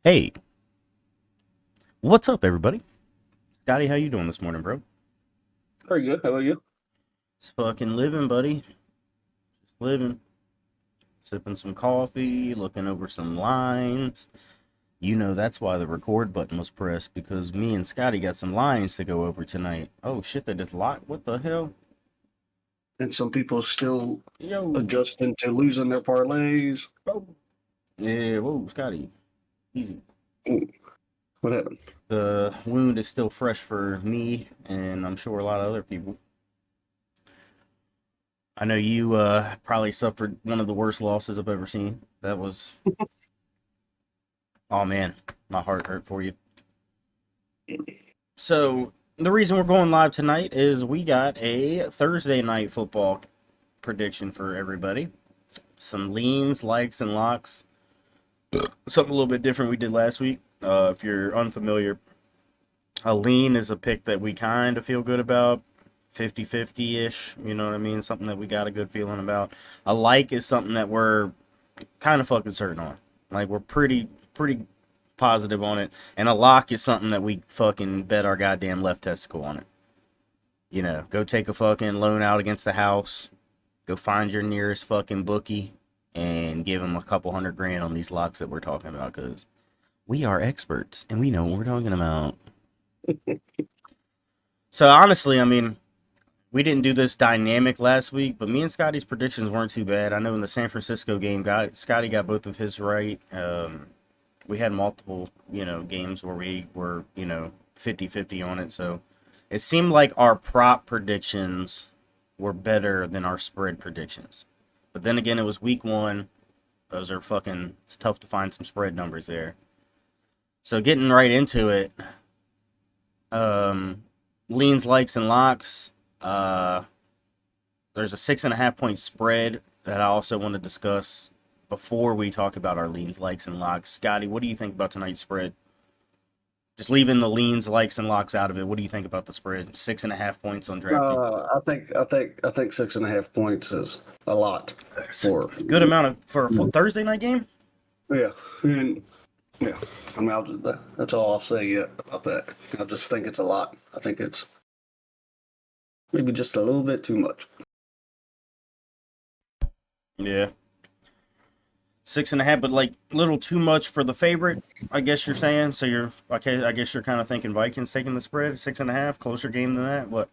Hey, what's up, everybody? Scotty, how you doing this morning, bro? Very good. How about you? Just fucking living, buddy. Just living. Sipping some coffee, looking over some lines. You know that's why the record button was pressed, because me and Scotty got some lines to go over tonight. Oh shit, they just locked. What the hell? And some people still Yo. adjusting to losing their parlays. Oh. Yeah, whoa, Scotty. Easy. Ooh, what happened? The wound is still fresh for me, and I'm sure a lot of other people. I know you probably suffered one of the worst losses I've ever seen. That was, oh man, my heart hurt for you. So, the reason we're going live tonight is we got a Thursday night football prediction for everybody. Some leans, likes, and locks. Something a little bit different we did last week. If you're unfamiliar, a lean is a pick that we kind of feel good about. 50-50 ish, you know what I mean? Something that we got a good feeling about. A like is something that we're kind of fucking certain on. Like we're pretty positive on it. And a lock is something that we fucking bet our goddamn left testicle on it. You know, go take a fucking loan out against the house. Go find your nearest fucking bookie and give them a couple $100,000 on these locks that we're talking about, because we are experts and we know what we're talking about. So honestly, I mean, we didn't do this dynamic last week, but me and Scotty's predictions weren't too bad. I know in the San Francisco game, Scotty got both of his right. We had multiple, games where we were, 50-50 on it. So it seemed like our prop predictions were better than our spread predictions. But then again, it was week one. Those are fucking, it's tough to find some spread numbers there. So getting right into it, leans, likes, and locks. There's a 6.5 point spread that I also want to discuss before we talk about our leans, likes, and locks. Scotty, what do you think about tonight's spread? Just leaving the leans, likes, and locks out of it. What do you think about the spread? 6.5 points on DraftKings. I think 6.5 points is a lot for Good amount for a Thursday night game. yeah, and yeah. I mean, that's all I'll say yet about that. I just think it's a lot. I think it's maybe just a little bit too much. Yeah, 6.5, but like little too much for the favorite. I guess you're saying. So you're okay. I guess you're kind of thinking Vikings taking the spread 6.5, closer game than that. What?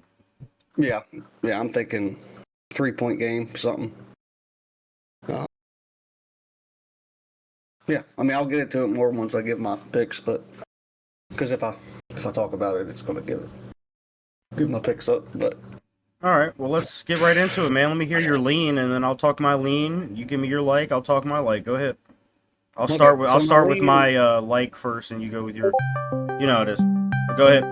Yeah, yeah. I'm thinking 3-point game, something. Uh, yeah, I mean, I'll get into it more once I give my picks, but because if I talk about it, it's going to give my picks up. But All right, well, let's get right into it, man. Let me hear your lean, and then I'll talk my lean. You give me your like, I'll talk my like. Go ahead. I'll okay, start with so I'll my start with lean. my like first, and you go with your. You know how it is. But go ahead.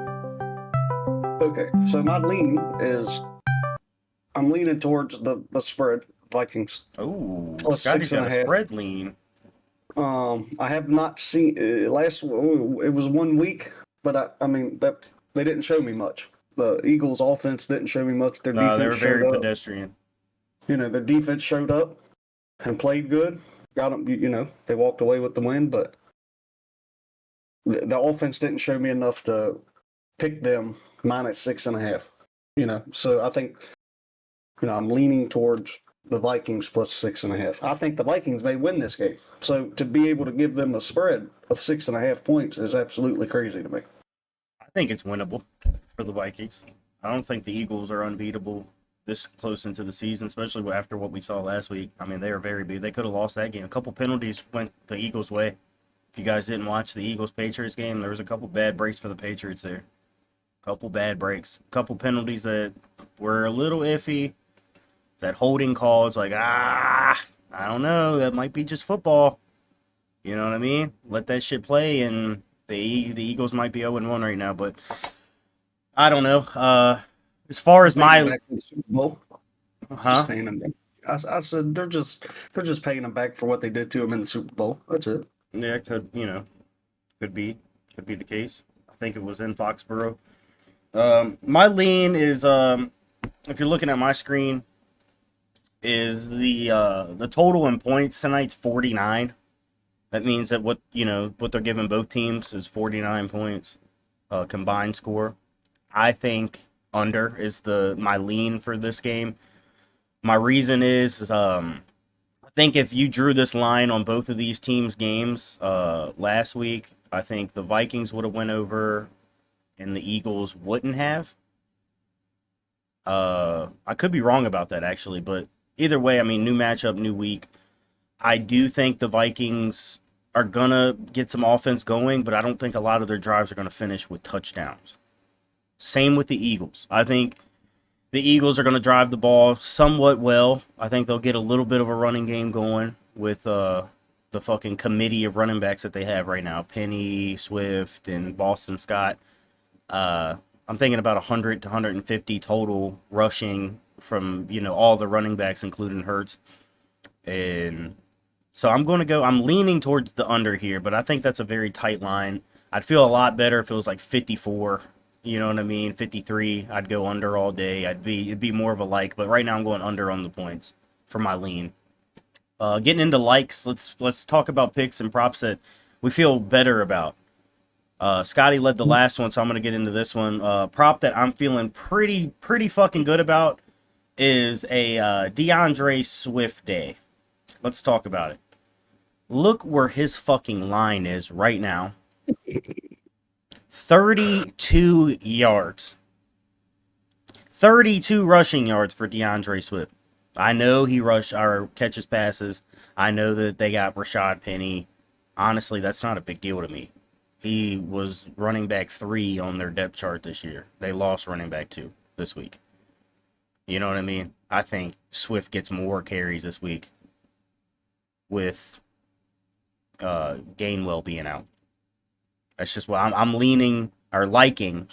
Okay, so my lean is I'm leaning towards the spread Vikings Oh, plus Scotty's six and got a a half. spread lean. I have not seen last. It was 1 week, but I mean that they didn't show me much. The Eagles' offense didn't show me much. Their They defense were showed very up. pedestrian. Their defense showed up and played good. Got them. They walked away with the win, but the offense didn't show me enough to pick them minus 6.5. So I think I'm leaning towards the Vikings plus 6.5. I think the Vikings may win this game. So to be able to give them a spread of 6.5 points is absolutely crazy to me. I think it's winnable for the Vikings. I don't think the Eagles are unbeatable this close into the season, especially after what we saw last week. I mean, they are very big. They could have lost that game. A couple penalties went the Eagles' way. If you guys didn't watch the Eagles Patriots game, there was a couple bad breaks for the Patriots there. Couple bad breaks. Couple penalties that were a little iffy. That holding call, it's like, I don't know. That might be just football. You know what I mean? Let that shit play, and the Eagles might be 0-1 right now, but I don't know. As far as Paying them my, back for the Super Bowl. Just huh? paying them back. I said they're just paying them back for what they did to them in the Super Bowl. That's it. Yeah, could be, the case. I think it was in Foxborough. My lean is, if you're looking at my screen, is the total in points tonight's 49. That means that what they're giving both teams is 49 points combined score. I think under is my lean for this game. My reason is I think if you drew this line on both of these teams' games last week, I think the Vikings would have went over and the Eagles wouldn't have. I could be wrong about that actually, but either way, I mean, new matchup, new week. I do think the Vikings are gonna get some offense going, but I don't think a lot of their drives are gonna finish with touchdowns. Same with the Eagles. I think the Eagles are gonna drive the ball somewhat well. I think they'll get a little bit of a running game going with the fucking committee of running backs that they have right now. Penny, Swift, and Boston Scott. I'm thinking about 100 to 150 total rushing from, all the running backs, including Hurts. And so I'm leaning towards the under here, but I think that's a very tight line. I'd feel a lot better if it was like 54, you know what I mean? 53, I'd go under all day. It'd be more of a like, but right now I'm going under on the points for my lean. Getting into likes, let's talk about picks and props that we feel better about. Scotty led the last one, so I'm going to get into this one. Prop that I'm feeling pretty fucking good about is a DeAndre Swift day. Let's talk about it. Look where his fucking line is right now. 32 yards. 32 rushing yards for DeAndre Swift. I know he catches passes. I know that they got Rashad Penny. Honestly, that's not a big deal to me. He was running back 3 on their depth chart this year. They lost running back 2 this week. You know what I mean? I think Swift gets more carries this week with Gainwell being out. That's just what I'm liking,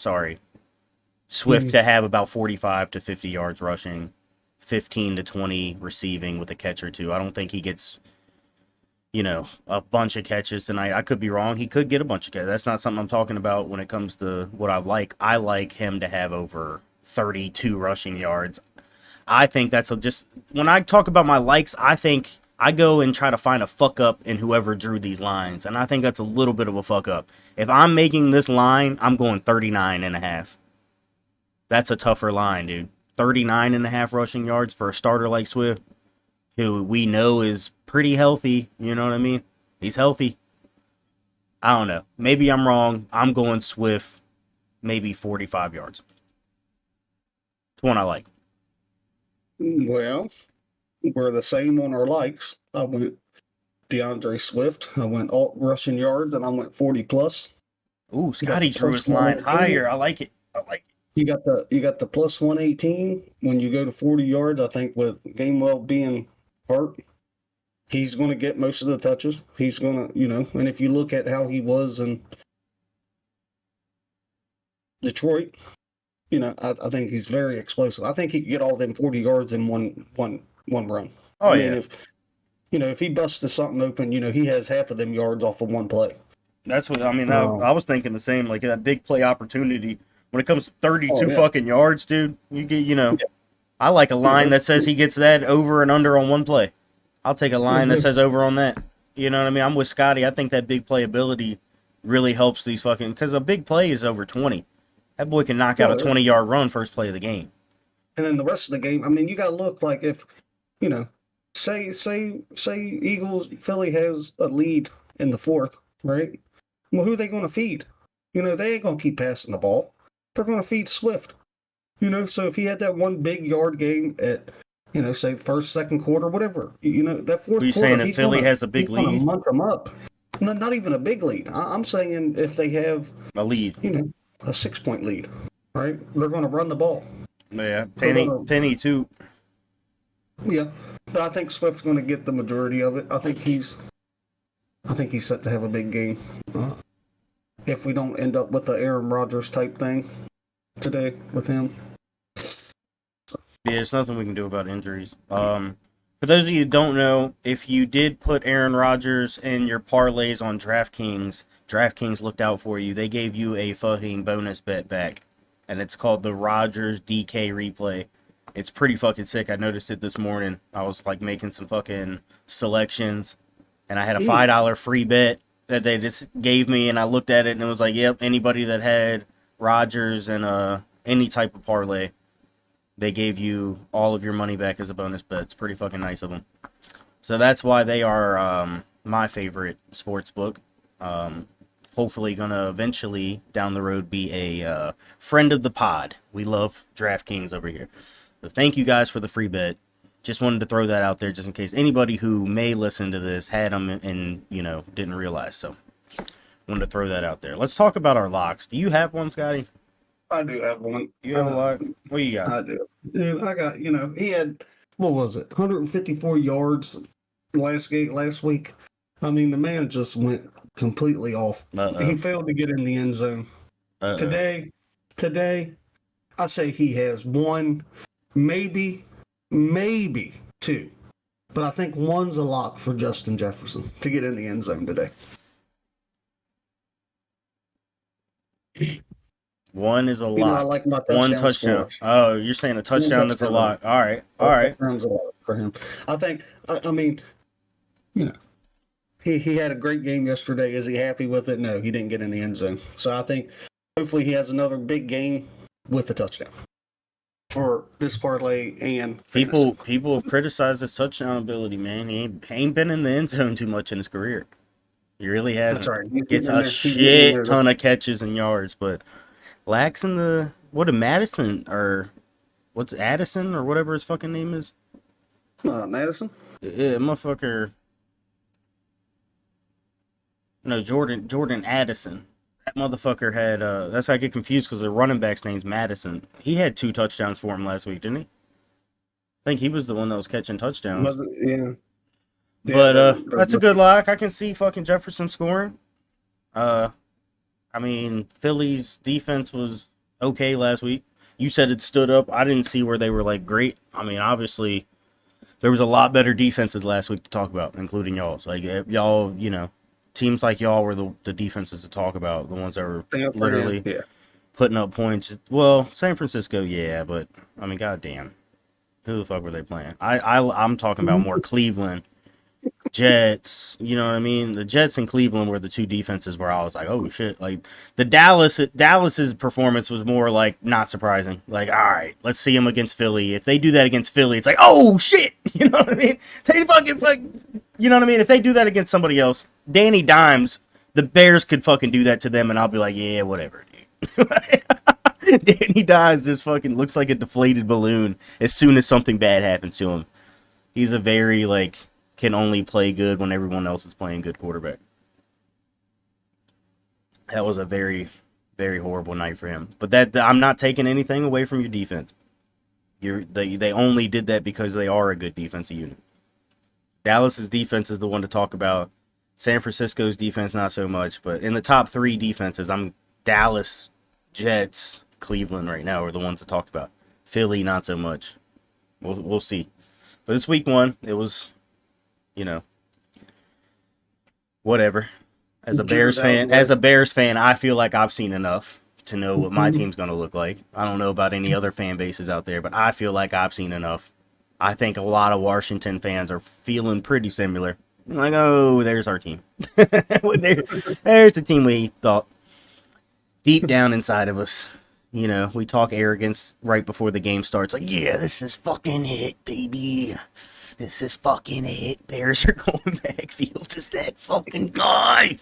Swift to have about 45 to 50 yards rushing, 15 to 20 receiving with a catch or two. I don't think he gets a bunch of catches tonight. I could be wrong. He could get a bunch of catches. That's not something I'm talking about when it comes to what I like. I like him to have over 32 rushing yards. I think that's when I talk about my likes, I think I go and try to find a fuck up in whoever drew these lines. And I think that's a little bit of a fuck up. If I'm making this line, I'm going 39.5. That's a tougher line, dude. 39.5 rushing yards for a starter like Swift, who we know is pretty healthy. You know what I mean? He's healthy. I don't know. Maybe I'm wrong. I'm going Swift, maybe 45 yards. It's one I like. Well, we're the same on our likes. I went DeAndre Swift. I went alt rushing yards, and I went 40 plus. Ooh, Scotty drew his line higher. I like it. You got the plus 118 when you go to 40 yards. I think with Gainwell being hurt, he's going to get most of the touches. He's going to, and if you look at how he was in Detroit, I think he's very explosive. I think he could get all them 40 yards in one run. Oh, I mean, if he busts something open, he has half of them yards off of one play. That's what I mean. I was thinking the same. Like that big play opportunity when it comes to 32 fucking yards, dude. You get, I like a line that says he gets that over and under on one play. I'll take a line that says over on that. You know what I mean? I'm with Scotty. I think that big play ability really helps these fucking, because a big play is over 20. That boy can knock out a 20-yard run first play of the game. And then the rest of the game, I mean, you got to look like if, say Philly has a lead in the fourth, right? Well, who are they going to feed? They ain't going to keep passing the ball. They're going to feed Swift. So if he had that one big yard game at, say first, second quarter, whatever, that fourth quarter. Are you saying if Philly has a big lead? Month them up. Not even a big lead. I'm saying if they have a lead, a 6-point lead, right? They're going to run the ball. Yeah, Penny too. Yeah, but I think Swift's going to get the majority of it. I think he's set to have a big game. If we don't end up with the Aaron Rodgers type thing today with him. Yeah, there's nothing we can do about injuries. For those of you who don't know, if you did put Aaron Rodgers in your parlays on DraftKings looked out for you. They gave you a fucking bonus bet back, and it's called the Rodgers DK replay. It's pretty fucking sick. I noticed it this morning. I was like making some fucking selections, and I had a $5 free bet that they just gave me, and I looked at it and it was like, yep, anybody that had Rodgers and any type of parlay, they gave you all of your money back as a bonus bet. It's pretty fucking nice of them. So that's why they are my favorite sports book. Hopefully gonna eventually down the road be a friend of the pod. We love DraftKings over here. So thank you guys for the free bet. Just wanted to throw that out there just in case anybody who may listen to this had them and didn't realize. So wanted to throw that out there. Let's talk about our locks. Do you have one, Scotty? I do have one. You have a lock? What do you got? I do. Dude, I got, he had, what was it, 154 yards last week. I mean, the man just went completely off. He failed to get in the end zone. Today, I say he has one, maybe two. But I think one's a lock for Justin Jefferson to get in the end zone today. One is a lock. I like my touchdown. One touchdown. Scores. Oh, you're saying a touchdown is a lock. All right. All right. Touchdowns a lock for him. I think, I mean, he had a great game yesterday. Is he happy with it? No, he didn't get in the end zone. So I think hopefully he has another big game with the touchdown for this parlay and fantasy. People have criticized his touchdown ability, man. He ain't been in the end zone too much in his career. He really hasn't. That's right. Gets a shit ton of catches and yards, but lacks in the Madison or what's Addison or whatever his fucking name is. Madison. Yeah, motherfucker. No, Jordan Addison. That motherfucker had, that's how I get confused because the running back's name's Madison. He had 2 touchdowns for him last week, didn't he? I think he was the one that was catching touchdowns. Yeah. But that's a good lock. I can see fucking Jefferson scoring. I mean, Philly's defense was okay last week. You said it stood up. I didn't see where they were, like, great. I mean, obviously, there was a lot better defenses last week to talk about, including y'all's. Like, y'all, teams like y'all were the defenses to talk about, the ones that were literally putting up points. Well, San Francisco, yeah, but I mean, goddamn, who the fuck were they playing? I'm talking about more Cleveland, Jets. You know what I mean? The Jets and Cleveland were the 2 defenses where I was like, oh shit. Like the Dallas's performance was more like not surprising. Like, all right, let's see them against Philly. If they do that against Philly, it's like, oh shit. You know what I mean? They fucking like. You know what I mean? If they do that against somebody else, Danny Dimes, the Bears could fucking do that to them, and I'll be like, yeah, whatever, dude. Danny Dimes just fucking looks like a deflated balloon as soon as something bad happens to him. He's a very, can only play good when everyone else is playing good quarterback. That was a very, very horrible night for him. But I'm not taking anything away from your defense. They only did that because they are a good defensive unit. Dallas's defense is the one to talk about. San Francisco's defense, not so much. But in the top 3 defenses, I'm Dallas, Jets, Cleveland right now are the ones to talk about. Philly, not so much. We'll see. But it's week 1. It was, whatever. As a Bears fan, I feel like I've seen enough to know what my team's going to look like. I don't know about any other fan bases out there, but I feel like I've seen enough. I think a lot of Washington fans are feeling pretty similar. Like, oh, there's our team. There's the team we thought deep down inside of us. We talk arrogance right before the game starts. Like, yeah, this is fucking it, baby. This is fucking it. Bears are going back. Fields is that fucking guy.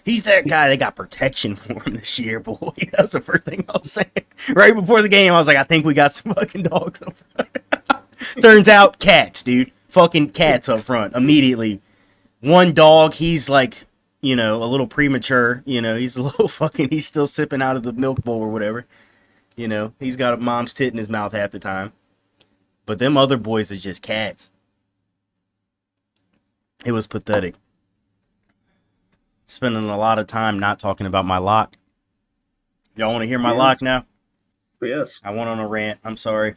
He's that guy. They got protection for him this year, boy. That's the first thing I was saying. Right before the game, I was like, I think we got some fucking dogs up front. Turns out, cats, dude. Fucking cats up front. Immediately. One dog, he's like, a little premature. He's a little fucking, he's still sipping out of the milk bowl or whatever. He's got a mom's tit in his mouth half the time. But them other boys is just cats. It was pathetic. Spending a lot of time not talking about my lock. Y'all want to hear my lock now? Yes. I went on a rant. I'm sorry.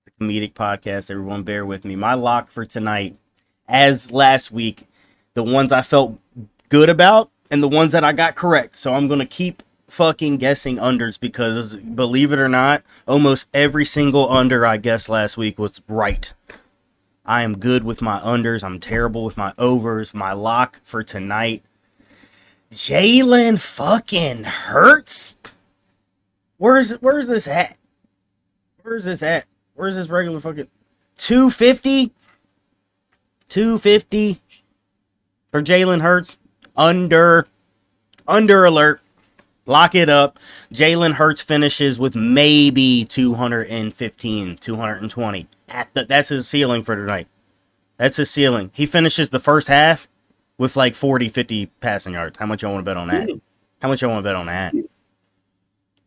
It's a comedic podcast. Everyone bear with me. My lock for tonight, as last week, the ones I felt good about and the ones that I got correct. So I'm going to keep fucking guessing unders because, believe it or not, almost every single under I guessed last week was right. I am good with my unders. I'm terrible with my overs. My lock for tonight, Jalen fucking Hurts. Where's this at? Where's this at? Where's this regular fucking 250? 250 for Jalen Hurts. Under alert. Lock it up. Jalen Hurts finishes with maybe 215, 220. That's his ceiling for tonight. That's his ceiling. He finishes the first half with like 40, 50 passing yards. How much y'all want to bet on that? How much y'all want to bet on that?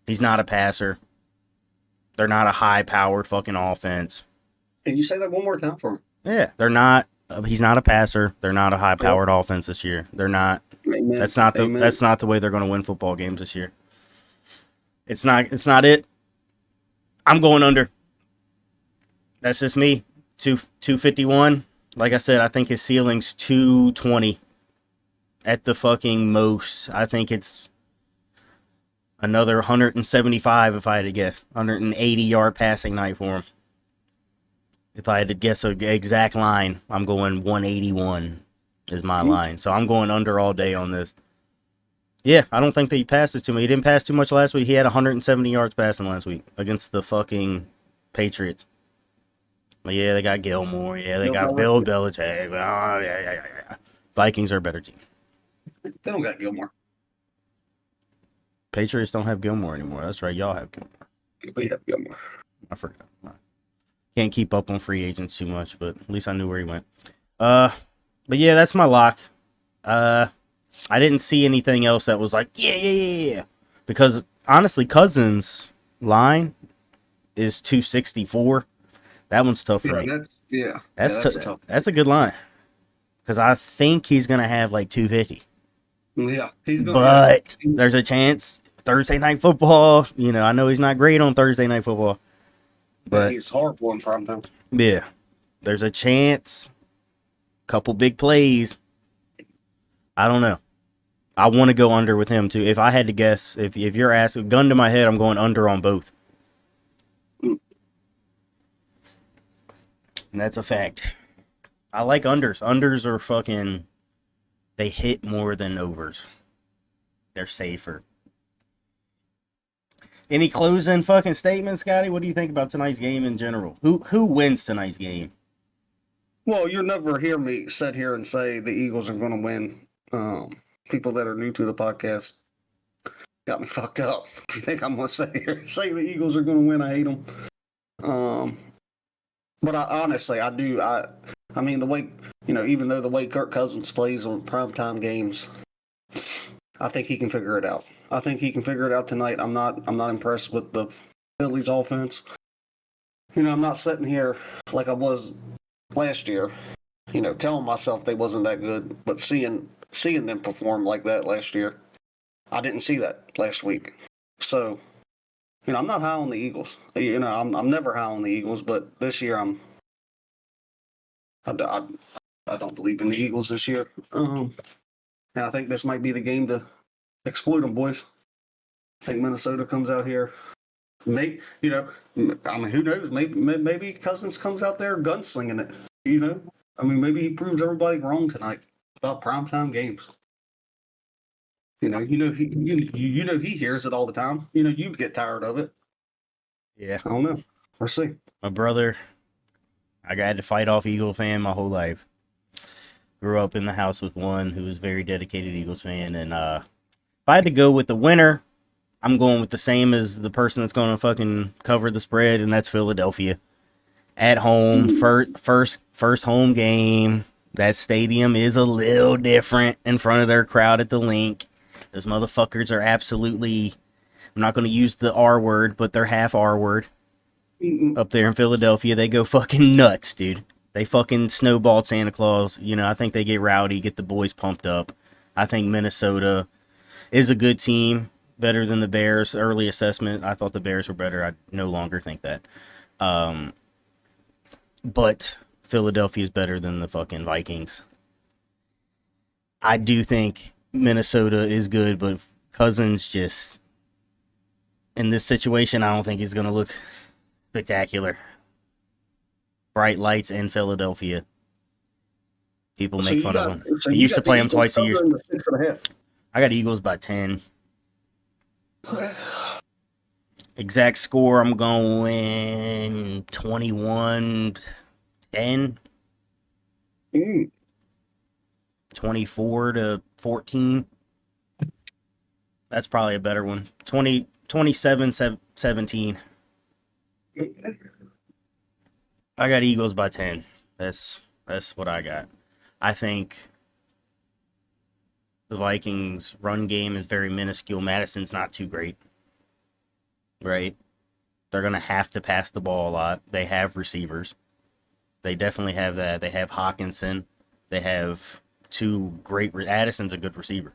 He's not a passer. They're not a high-powered fucking offense. Can you say that one more time for me? Yeah, they're not. He's not a passer. They're not a high-powered offense this year. They're not. Amen. That's not the. Amen. That's not the way they're going to win football games this year. It's not. It's not it. I'm going under. That's just me. 251. Like I said, I think his ceiling's 220 at the fucking most. I think it's another 175 if I had to guess. 180-yard passing night for him. If I had to guess an exact line, I'm going 181 is my line. So I'm going under all day on this. Yeah, I don't think that he passes too much. He didn't pass too much last week. He had 170 yards passing last week against the fucking Patriots. But yeah, they got Gilmore. Yeah, they got Bill Belichick. Oh, yeah. Vikings are a better team. They don't got Gilmore. Patriots don't have Gilmore anymore. That's right. Y'all have Gilmore. We have Gilmore. I forgot. Can't keep up on free agents too much, but at least I knew where he went. But yeah, that's my lock. I didn't see anything else that was like, yeah. Because honestly, Cousins' line is 264. That one's tough for me. That's tough. That's a good line. Because I think he's going to have like 250. Yeah, he's going. But there's a chance Thursday night football. You know, I know he's not great on Thursday night football. But he's horrible in prime time. Yeah, there's a chance. Couple big plays. I don't know. I want to go under with him too. If I had to guess, if you're asking, gun to my head, I'm going under on both. And that's a fact. I like unders. Unders are fucking. They hit more than overs. They're safer. Any closing fucking statements, Scotty? What do you think about tonight's game in general? Who wins tonight's game? Well, you'll never hear me sit here and say the Eagles are going to win. People that are new to the podcast got me fucked up. If you think I'm going to sit here and say the Eagles are going to win, I hate them. But honestly, I do. I mean, the way, even though the way Kirk Cousins plays on primetime games, I think he can figure it out. I think he can figure it out tonight. I'm not impressed with the Phillies offense. I'm not sitting here like I was last year, telling myself they wasn't that good, but seeing them perform like that last year, I didn't see that last week. So, I'm not high on the Eagles. I'm never high on the Eagles, but this year I don't believe in the Eagles this year. And I think this might be the game to exploit them, boys. I think Minnesota comes out here. Who knows? Maybe Cousins comes out there gunslinging it. Maybe he proves everybody wrong tonight about primetime games. He hears it all the time. You get tired of it. Yeah, I don't know. We'll see. My brother, I had to fight off Eagle fan my whole life. Grew up in the house with one who was very dedicated Eagles fan, and if I had to go with the winner, I'm going with the same as the person that's going to fucking cover the spread, and that's Philadelphia. At home, first home game. That stadium is a little different in front of their crowd at the Link. Those motherfuckers are absolutely, I'm not going to use the R word, but they're half R word. Up there in Philadelphia, they go fucking nuts, dude. They fucking snowballed Santa Claus. I think they get rowdy, get the boys pumped up. I think Minnesota is a good team, better than the Bears. Early assessment, I thought the Bears were better. I no longer think that. But Philadelphia is better than the fucking Vikings. I do think Minnesota is good, but Cousins just, in this situation, I don't think he's going to look spectacular. bright lights in Philadelphia. People So make you fun of got them. so I you used to got the play them Eagles twice a year. covering the 6.5. I got Eagles by 10. Okay. Exact score, I'm going 21-10, Mm. 24-14. That's probably a better one. 27-17. I got Eagles by 10. That's what I got. I think the Vikings run game is very minuscule. Madison's not too great. Right? They're going to have to pass the ball a lot. They have receivers. They definitely have that. They have Hawkinson. They have two great. Addison's a good receiver.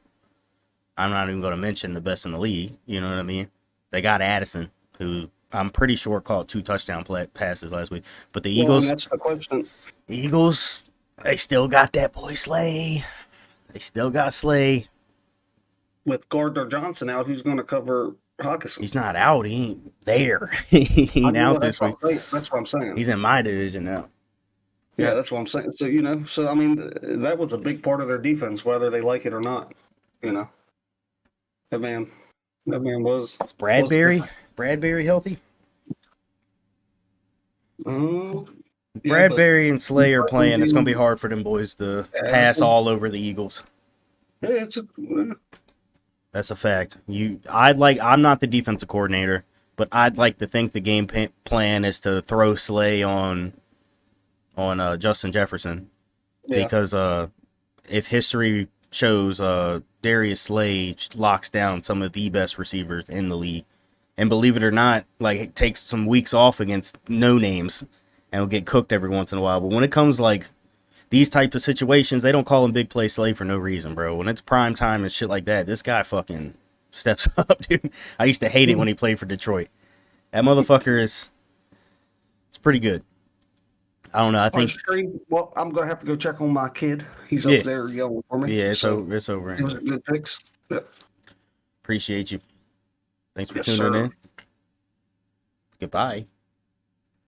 I'm not even going to mention the best in the league. You know what I mean? They got Addison, who I'm pretty sure caught 2 touchdown passes last week. But the Well, and Eagles, that's the question. they still got that boy Slay. They still got Slay. With Gardner Johnson out, who's going to cover Hawkinson? He's not out. He ain't there. He ain't out this week. That's what I'm saying. He's in my division now. Yeah, that's what I'm saying. So, I mean, that was a big part of their defense, whether they like it or not. That man was. Is Bradbury healthy? Yeah, Bradbury and Slay are playing. It's going to be hard for them boys to pass all over the Eagles. Yeah, That's a fact. I'm not the defensive coordinator, but I'd like to think the game plan is to throw Slay on Justin Jefferson, because if history shows, Darius Slay locks down some of the best receivers in the league, and believe it or not, like, it takes some weeks off against no names, and will get cooked every once in a while. But when it comes like these types of situations, they don't call him Big Play Slay for no reason, bro. When it's prime time and shit like that, this guy fucking steps up, dude. I used to hate it when he played for Detroit. That motherfucker it's pretty good. I don't know. I think. Well, I'm gonna have to go check on my kid. He's up there yelling for me. Yeah, it's over. It was a good picks. Yeah. Appreciate you. Thanks for tuning in. Goodbye.